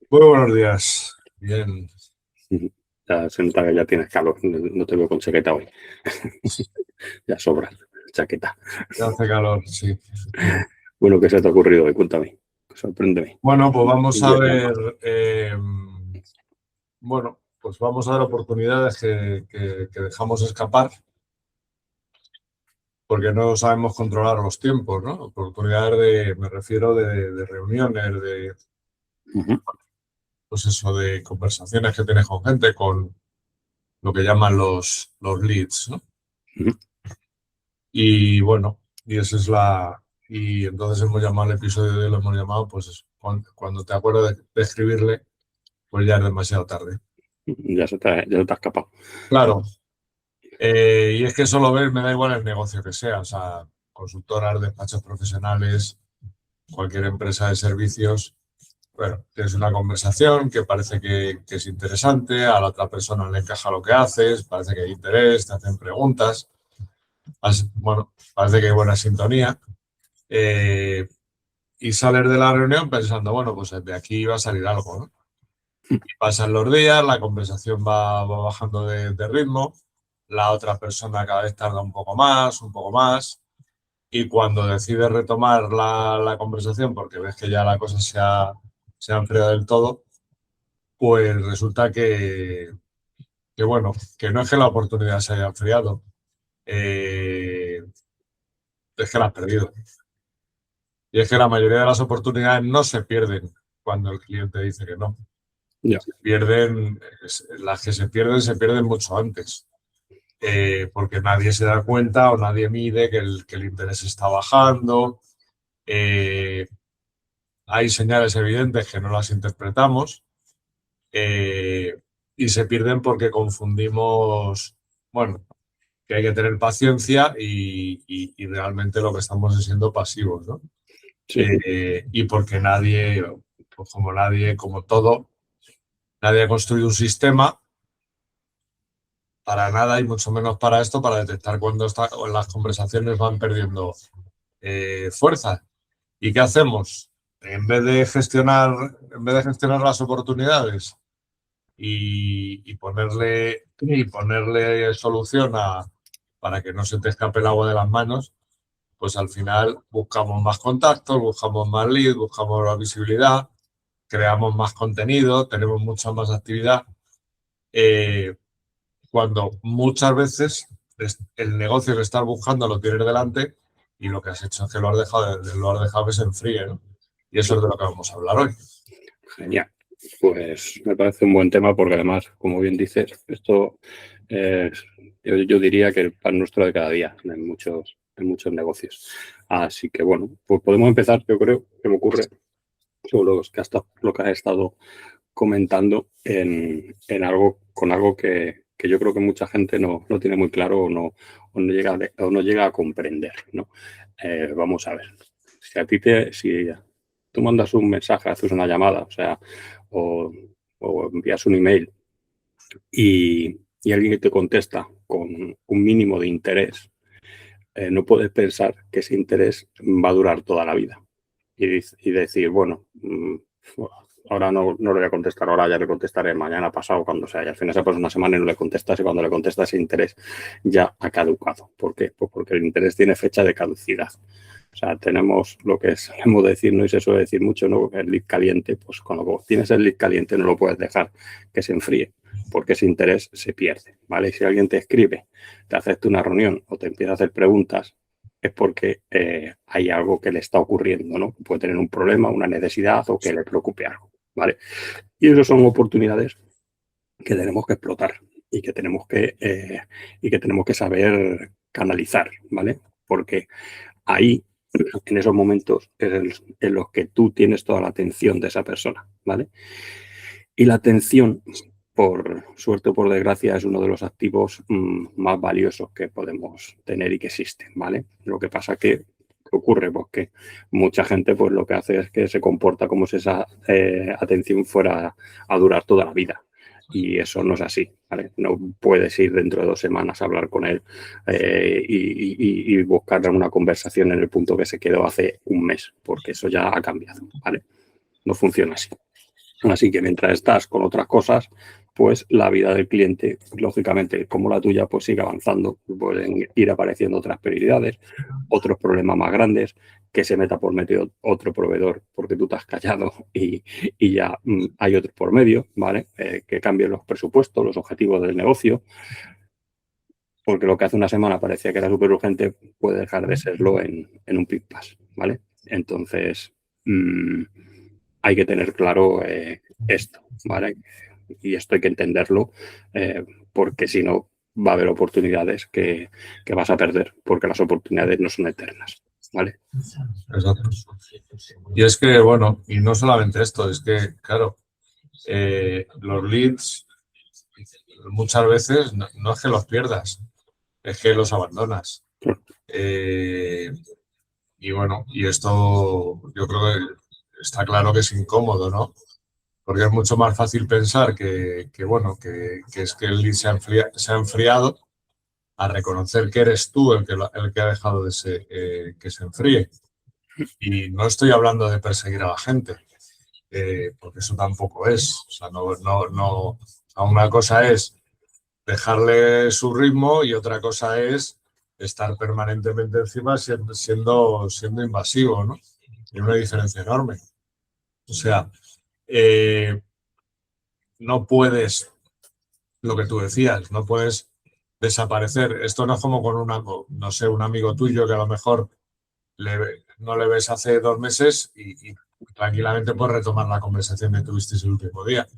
Muy buenos días. Bien. Ujú. Ya se nota que ya tienes calor, no te veo con chaqueta hoy. Ya sobra chaqueta. Ya hace calor, sí. Bueno, ¿qué se te ha ocurrido hoy? Cuéntame, sorpréndeme. Bueno, pues vamos Un a día de ver. más. Bueno, pues vamos a ver oportunidades que dejamos escapar porque no sabemos controlar los tiempos, ¿no? Oportunidades me refiero de reuniones, Ujú, pues eso, de conversaciones que tienes con gente, con lo que llaman los leads, ¿no? ujú. Y bueno, y esa es la. Y entonces hemos llamado el episodio de hoy, lo hemos llamado, pues eso, cuando te acuerdas de escribirle, pues ya es demasiado tarde. Ya se te ha escapado. Claro, y es que solo ver, me da igual el negocio que sea, o sea, consultoras, despachos profesionales, cualquier empresa de servicios. Bueno, tienes una conversación que parece que es interesante, a la otra persona le encaja lo que haces, parece que hay interés, te hacen preguntas, bueno, parece que hay buena sintonía. eh, y sales de la reunión pensando, bueno, pues de aquí va a salir algo, ¿no? Pasan los días, la conversación va bajando de ritmo, la otra persona cada vez tarda un poco más, y cuando decides retomar la conversación, porque ves que ya la cosa se ha enfriado del todo, pues resulta bueno, que no es que la oportunidad se haya enfriado, eh, es que la has perdido. Y es que la mayoría de las oportunidades no se pierden cuando el cliente dice que no. Ya, Las que se pierden mucho antes. Porque nadie se da cuenta o nadie mide que el interés está bajando. eh, Hay señales evidentes que no las interpretamos, eh, y se pierden porque confundimos, bueno, que hay que tener paciencia y realmente lo que estamos es siendo pasivos, ¿no? sí, Y porque nadie, pues como nadie, como todo, nadie ha construido un sistema para nada y mucho menos para esto, para detectar cuando las conversaciones van perdiendo fuerza. ¿Y qué hacemos? En vez de gestionar las oportunidades y ponerle solución para que no se te escape el agua de las manos, pues al final buscamos más contactos, buscamos más leads, buscamos más visibilidad, creamos más contenido, tenemos mucha más actividad, eh, cuando muchas veces el negocio que estás buscando lo tienes delante y lo que has hecho es que lo has dejado que se enfríe, ¿no? Y eso sí. es de lo que vamos a hablar hoy. Genial. Pues me parece un buen tema porque además, como bien dices, esto es, yo diría que el pan nuestro de cada día en muchos negocios. Así que bueno, pues podemos empezar, yo creo, que me ocurre, sobre lo que has estado comentando con algo que yo creo que mucha gente no tiene muy claro o no llega a comprender, ¿no? Vamos a ver. Si tú mandas un mensaje, haces una llamada, o sea, o, o envías un email y alguien te contesta con un mínimo de interés, no puedes pensar que ese interés va a durar toda la vida y decir, bueno, ahora no le voy a contestar, ahora ya le contestaré mañana, pasado, cuando sea. Y al final se pasa una semana y no le contestas y cuando le contestas ese interés ya ha caducado. ¿Por qué? Pues porque el interés tiene fecha de caducidad. O sea, tenemos lo que solemos decir, ¿no? Y se suele decir mucho, ¿no? El lead caliente, pues cuando tienes el lead caliente no lo puedes dejar que se enfríe, porque ese interés se pierde, ¿vale? Y si alguien te escribe, te acepta una reunión o te empieza a hacer preguntas, es porque hay algo que le está ocurriendo, ¿no? Puede tener un problema, una necesidad o que le preocupe algo, ¿vale? Y esas son oportunidades que tenemos que explotar y que tenemos que saber canalizar, ¿vale? Porque ahí, en esos momentos, es en los que tú tienes toda la atención de esa persona, ¿vale? Y la atención, por suerte o por desgracia, es uno de los activos más valiosos que podemos tener y que existen, ¿vale? Lo que pasa que ¿qué ocurre? Pues que mucha gente pues lo que hace es que se comporta como si esa atención fuera a durar toda la vida. Y eso no es así, ¿vale? No puedes ir dentro de 2 semanas a hablar con él y buscar una conversación en el punto que se quedó hace un mes, porque eso ya ha cambiado, ¿vale? No funciona así. Así que mientras estás con otras cosas, pues la vida del cliente, lógicamente, como la tuya, pues sigue avanzando. Pueden ir apareciendo otras prioridades, otros problemas más grandes, que se meta por medio otro proveedor porque tú te has callado y ya hay otro por medio, ¿vale? Que cambien los presupuestos, los objetivos del negocio, porque lo que hace una semana parecía que era súper urgente puede dejar de serlo en un pim-pas, ¿vale? Entonces, hay que tener claro esto, ¿vale? Y esto hay que entenderlo porque si no va a haber oportunidades que vas a perder porque las oportunidades no son eternas, ¿vale? Exacto. Y es que, bueno, y no solamente esto, es que, claro, los leads muchas veces no es que los pierdas, es que los abandonas. Y bueno, y esto yo creo que está claro que es incómodo, ¿no? Porque es mucho más fácil pensar que es que el lead se ha enfriado a reconocer que eres tú el que ha dejado que se enfríe. Y no estoy hablando de perseguir a la gente, porque eso tampoco es. O sea, una cosa es dejarle su ritmo y otra cosa es estar permanentemente encima siendo invasivo, ¿no? Y una diferencia enorme. O sea, no puedes, lo que tú decías, no puedes desaparecer. Esto no es como con un amigo tuyo que a lo mejor no le ves hace 2 meses y tranquilamente puedes retomar la conversación que tuvisteis el último día.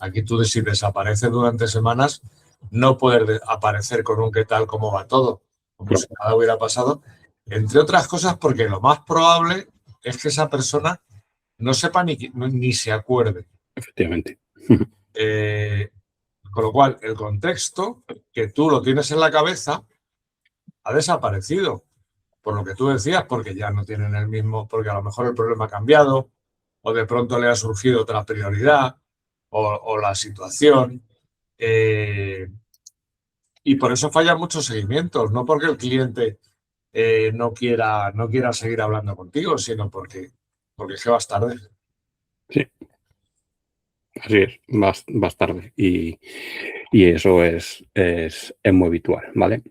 Aquí tú, si desapareces durante semanas, no puedes aparecer con un qué tal, cómo va todo, como si nada hubiera pasado. Entre otras cosas, porque lo más probable es que esa persona no sepa ni se acuerde. Efectivamente. Con lo cual, el contexto, que tú lo tienes en la cabeza, ha desaparecido. Por lo que tú decías, porque ya no tienen el mismo, porque a lo mejor el problema ha cambiado, o de pronto le ha surgido otra prioridad, o la situación. Y por eso fallan muchos seguimientos, no porque el cliente no quiera seguir hablando contigo, sino porque es que vas tarde. Sí. Así es, vas tarde. Y eso es muy habitual, ¿vale?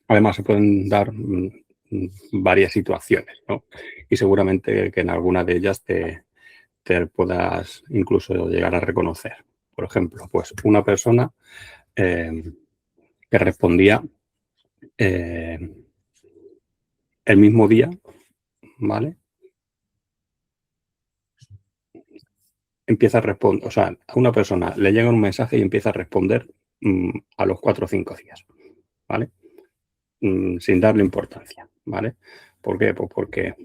Además, se pueden dar varias situaciones, ¿no? Y seguramente que en alguna de ellas te puedas incluso llegar a reconocer. Por ejemplo, pues una persona que respondía el mismo día, ¿vale? Empieza a responder, o sea, a una persona le llega un mensaje y empieza a responder a los 4 o 5 días, ¿vale? Sin darle importancia, ¿vale? ¿Por qué? Pues porque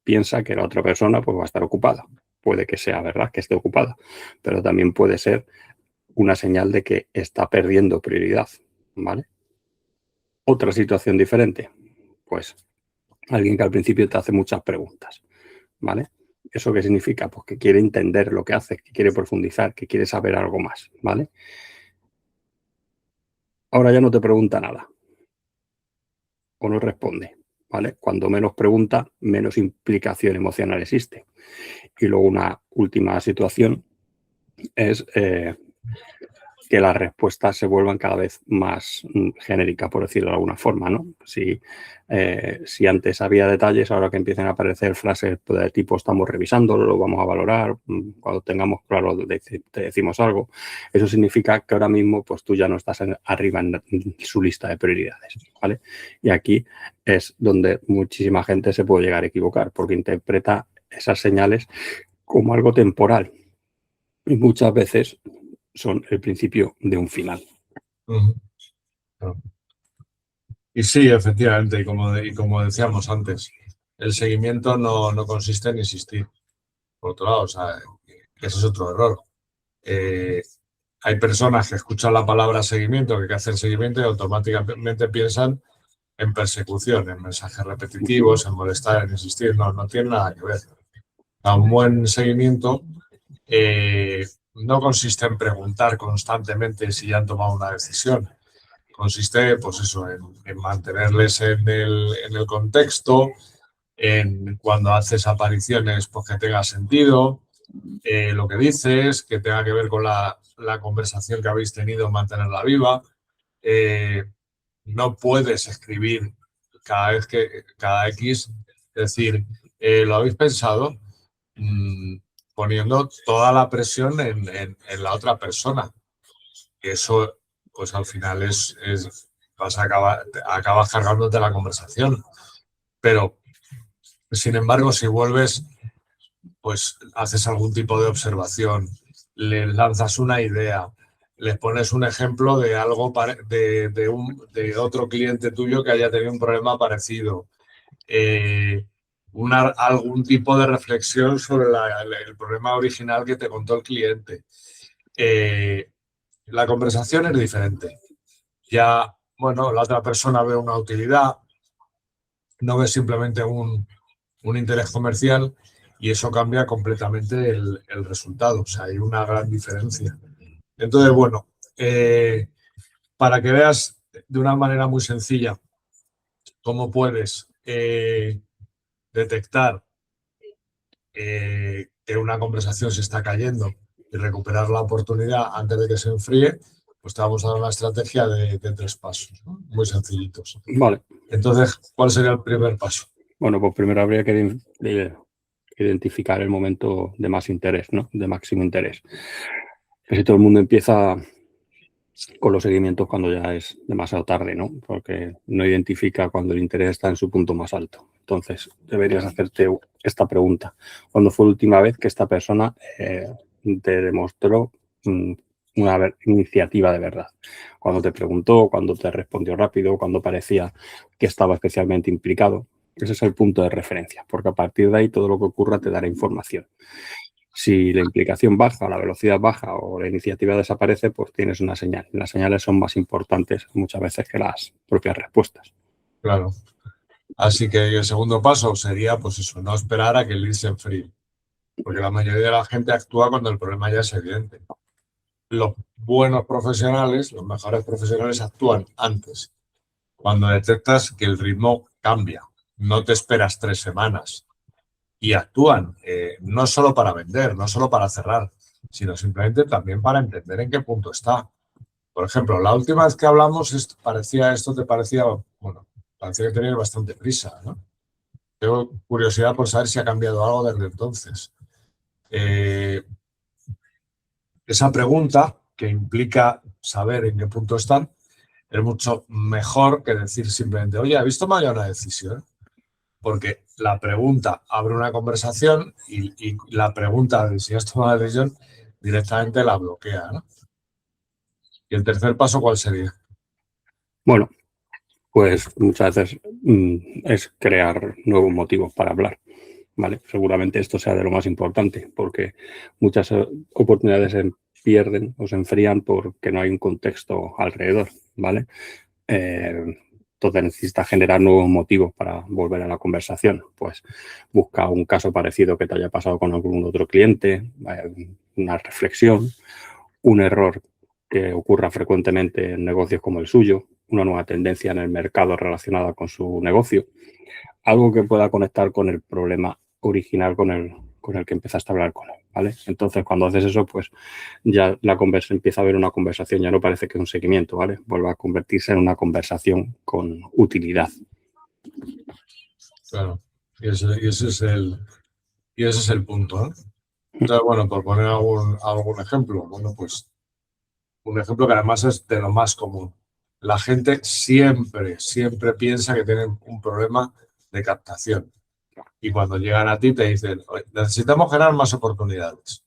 piensa que la otra persona pues, va a estar ocupada. Puede que sea verdad que esté ocupada, pero también puede ser una señal de que está perdiendo prioridad, ¿vale? Otra situación diferente, pues alguien que al principio te hace muchas preguntas, ¿vale? ¿Eso qué significa? Pues que quiere entender lo que hace, que quiere profundizar, que quiere saber algo más, ¿vale? Ahora ya no te pregunta nada o no responde, ¿vale? Cuando menos pregunta, menos implicación emocional existe. Y luego una última situación es que las respuestas se vuelvan cada vez más genéricas, por decirlo de alguna forma, ¿no? Si antes había detalles, ahora que empiezan a aparecer frases de tipo estamos revisándolo, lo vamos a valorar, cuando tengamos claro te decimos algo, eso significa que ahora mismo pues tú ya no estás arriba en su lista de prioridades, ¿vale? Y aquí es donde muchísima gente se puede llegar a equivocar, porque interpreta esas señales como algo temporal y muchas veces son el principio de un final. Y sí, efectivamente, y como decíamos antes, el seguimiento no consiste en insistir. Por otro lado, o sea, ese es otro error. Hay personas que escuchan la palabra seguimiento, que hacen seguimiento y automáticamente piensan en persecución, en mensajes repetitivos, en molestar, en insistir. No tiene nada que ver. Un buen seguimiento no consiste en preguntar constantemente si ya han tomado una decisión. Consiste, pues eso, en mantenerles en el contexto, en cuando haces apariciones, pues que tenga sentido, lo que dices, que tenga que ver con la conversación que habéis tenido, mantenerla viva. No puedes escribir cada X, decir, ¿lo habéis pensado? Poniendo toda la presión en la otra persona. Eso, pues al final acabas cargándote la conversación. Pero, sin embargo, si vuelves, pues haces algún tipo de observación, le lanzas una idea, les pones un ejemplo de algo de otro cliente tuyo que haya tenido un problema parecido, algún tipo de reflexión sobre el problema original que te contó el cliente. La conversación es diferente. Ya, bueno, la otra persona ve una utilidad, no ve simplemente un interés comercial y eso cambia completamente el resultado. O sea, hay una gran diferencia. Entonces, bueno, para que veas de una manera muy sencilla cómo puedes detectar que una conversación se está cayendo y recuperar la oportunidad antes de que se enfríe, pues te vamos a dar una estrategia de 3 pasos, ¿no? Muy sencillitos. Vale. Entonces, ¿cuál sería el primer paso? Bueno, pues primero habría que identificar el momento de más interés, ¿no? De máximo interés. Que si todo el mundo empieza con los seguimientos cuando ya es demasiado tarde, ¿no? Porque no identifica cuando el interés está en su punto más alto. Entonces, deberías hacerte esta pregunta. ¿Cuándo fue la última vez que esta persona te demostró una iniciativa de verdad? Cuando te preguntó, cuando te respondió rápido, cuando parecía que estaba especialmente implicado. Ese es el punto de referencia, porque a partir de ahí todo lo que ocurra te dará información. Si la implicación baja, la velocidad baja o la iniciativa desaparece, pues tienes una señal. Las señales son más importantes muchas veces que las propias respuestas. Claro. Así que el segundo paso sería, pues eso, no esperar a que el lead se enfríe. Porque la mayoría de la gente actúa cuando el problema ya es evidente. Los buenos profesionales, los mejores profesionales actúan antes. Cuando detectas que el ritmo cambia, no te esperas 3 semanas y actúan no solo para vender, no solo para cerrar, sino simplemente también para entender en qué punto está. Por ejemplo, la última vez que hablamos, esto te parecía, bueno, parecía que tenías bastante prisa, ¿no? Tengo curiosidad por saber si ha cambiado algo desde entonces. Esa pregunta, que implica saber en qué punto están, es mucho mejor que decir simplemente, oye, ¿habéis tomado ya una decisión? Porque la pregunta abre una conversación y la pregunta de si has tomado una decisión directamente la bloquea, ¿no? ¿Y el tercer paso cuál sería? Bueno, pues muchas veces es crear nuevos motivos para hablar, ¿vale? Seguramente esto sea de lo más importante, porque muchas oportunidades se pierden o se enfrían porque no hay un contexto alrededor, ¿vale? Entonces necesitas generar nuevos motivos para volver a la conversación. Pues busca un caso parecido que te haya pasado con algún otro cliente, una reflexión, un error que ocurra frecuentemente en negocios como el suyo, una nueva tendencia en el mercado relacionada con su negocio, algo que pueda conectar con el problema original con el que empezaste a hablar con él, ¿vale? Entonces, cuando haces eso, pues ya empieza a haber una conversación, ya no parece que es un seguimiento, ¿vale? Vuelve a convertirse en una conversación con utilidad. Claro, y ese es el punto, ¿no? Entonces, bueno, por poner algún ejemplo, bueno, pues un ejemplo que además es de lo más común. La gente siempre piensa que tienen un problema de captación. Y cuando llegan a ti te dicen, necesitamos generar más oportunidades.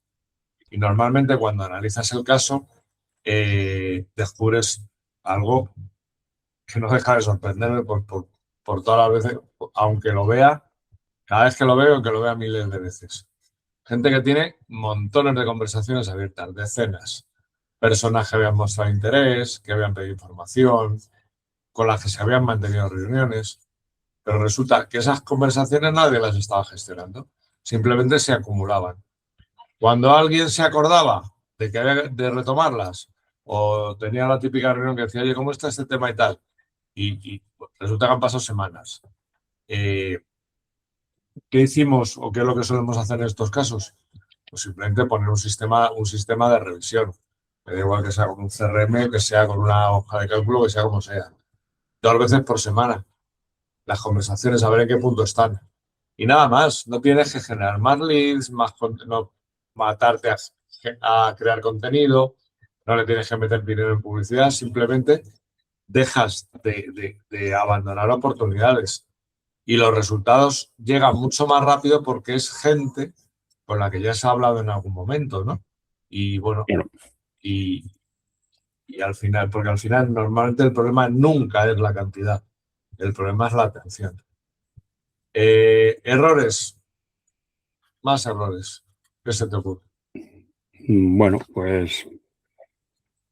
Y normalmente cuando analizas el caso, descubres algo que no deja de sorprenderme por todas las veces, aunque lo vea, cada vez que lo vea miles de veces. Gente que tiene montones de conversaciones abiertas, decenas. Personas que habían mostrado interés, que habían pedido información, con las que se habían mantenido reuniones. Pero resulta que esas conversaciones nadie las estaba gestionando. Simplemente se acumulaban. Cuando alguien se acordaba de que había de retomarlas o tenía la típica reunión que decía, oye, ¿cómo está este tema y tal? Y resulta que han pasado semanas. ¿Qué hicimos o qué es lo que solemos hacer en estos casos? pues simplemente poner un sistema de revisión. Me da igual que sea con un CRM, que sea con una hoja de cálculo, que sea como sea. 2 veces por semana. Las conversaciones, a ver en qué punto están. Y nada más, no tienes que generar más leads, no matarte a crear contenido, no le tienes que meter dinero en publicidad, simplemente dejas de abandonar oportunidades. Y los resultados llegan mucho más rápido porque es gente con la que ya se ha hablado en algún momento, ¿no? Y bueno, Claro. y al final, porque al final normalmente el problema nunca es la cantidad, el problema es la atención. Errores, más errores. ¿Qué se te ocurre? Bueno, pues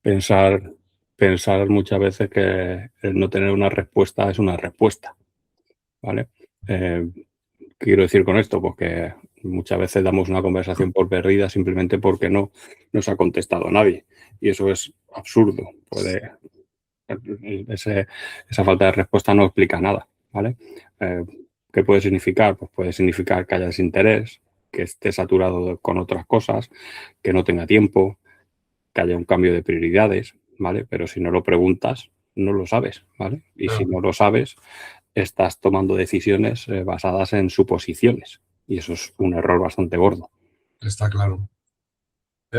pensar muchas veces que el no tener una respuesta es una respuesta, ¿vale? ¿Qué quiero decir con esto? Pues que muchas veces damos una conversación por perdida simplemente porque no nos ha contestado nadie. Y eso es absurdo. Esa falta de respuesta no explica nada, ¿vale? ¿Qué puede significar? Pues puede significar que haya desinterés, que esté saturado con otras cosas, que no tenga tiempo, que haya un cambio de prioridades, ¿vale? Pero si no lo preguntas, no lo sabes, ¿vale? Y si no lo sabes, estás tomando decisiones basadas en suposiciones. Y eso es un error bastante gordo. Está claro.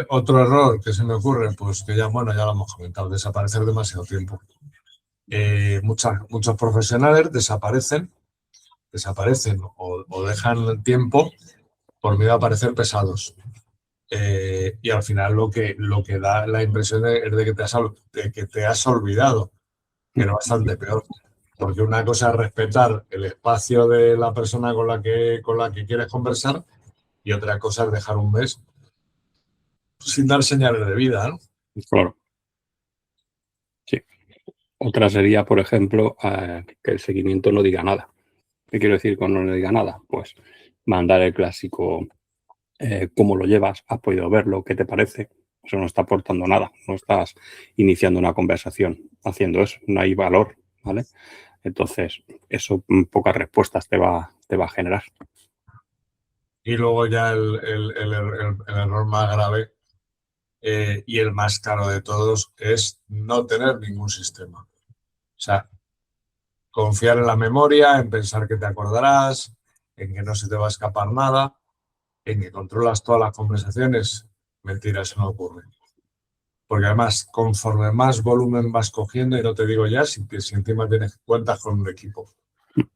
Otro error que se me ocurre, pues que ya, bueno, ya lo hemos comentado, desaparecer demasiado tiempo. Muchos profesionales desaparecen o dejan tiempo por miedo a parecer pesados. Y al final lo que da la impresión es de que te has olvidado, que era bastante peor. Porque una cosa es respetar el espacio de la persona con la que quieres conversar y otra cosa es dejar un mes sin dar señales de vida, ¿no? Claro. Sí. Otra sería, por ejemplo, que el seguimiento no diga nada. ¿Qué quiero decir con no diga nada? Pues mandar el clásico cómo lo llevas, has podido verlo, qué te parece. Eso no está aportando nada, no estás iniciando una conversación haciendo eso, no hay valor, ¿vale? Entonces, eso pocas respuestas te va a generar. Y luego ya el error más grave y el más caro de todos es no tener ningún sistema. O sea, confiar en la memoria, en pensar que te acordarás, en que no se te va a escapar nada, en que controlas todas las conversaciones. Mentira, eso no ocurre. Porque además, conforme más volumen vas cogiendo, y no te digo ya si encima cuentas con un equipo,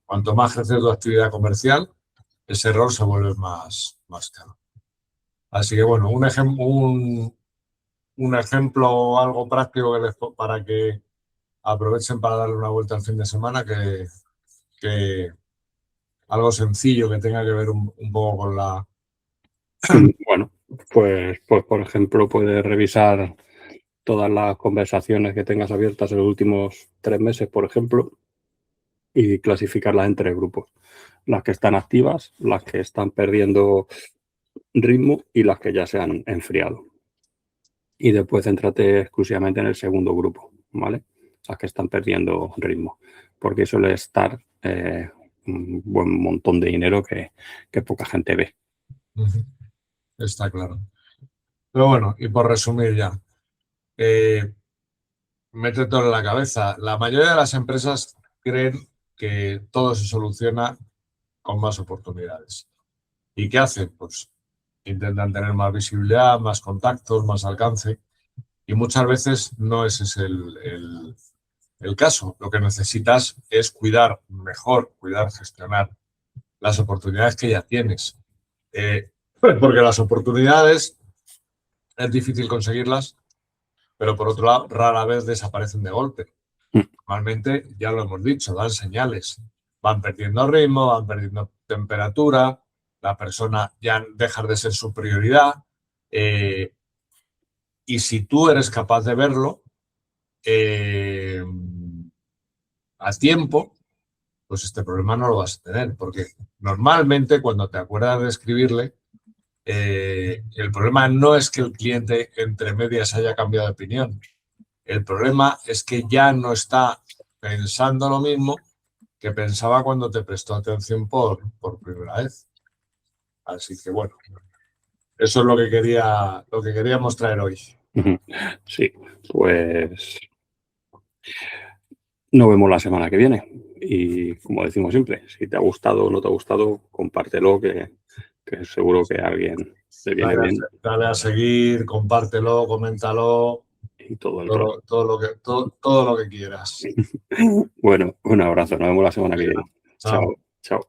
cuanto más creces tu actividad comercial, ese error se vuelve más caro. Así que bueno, un ejemplo algo práctico para que aprovechen para darle una vuelta al fin de semana, que algo sencillo que tenga que ver un poco con la... Bueno, pues por ejemplo, puedes revisar todas las conversaciones que tengas abiertas en los últimos 3 meses, por ejemplo, y clasificarlas en 3 grupos. Las que están activas, las que están perdiendo ritmo y las que ya se han enfriado. Y después céntrate exclusivamente en el segundo grupo, ¿vale? Las que están perdiendo ritmo, porque suele estar un buen montón de dinero que poca gente ve. Está claro. Pero bueno, y por resumir ya, métetelo en la cabeza. La mayoría de las empresas creen que todo se soluciona con más oportunidades. ¿Y qué hacen? Pues intentan tener más visibilidad, más contactos, más alcance. Y muchas veces no ese es el caso. Lo que necesitas es cuidar, gestionar las oportunidades que ya tienes. Porque las oportunidades es difícil conseguirlas, pero por otro lado, rara vez desaparecen de golpe. Normalmente, ya lo hemos dicho, dan señales. Van perdiendo ritmo, van perdiendo temperatura, la persona ya deja de ser su prioridad. Y si tú eres capaz de verlo a tiempo, pues este problema no lo vas a tener, porque normalmente cuando te acuerdas de escribirle, el problema no es que el cliente entre medias haya cambiado de opinión. El problema es que ya no está pensando lo mismo que pensaba cuando te prestó atención por primera vez. Así que bueno, Eso es lo que queríamos traer hoy. Sí, pues nos vemos la semana que viene. Y como decimos siempre, si te ha gustado o no te ha gustado, compártelo, que seguro que a alguien le viene bien. Dale a seguir, compártelo, coméntalo. Y todo el rollo. Todo lo que quieras. Bueno, un abrazo. Nos vemos la semana que viene. Chao. Chao.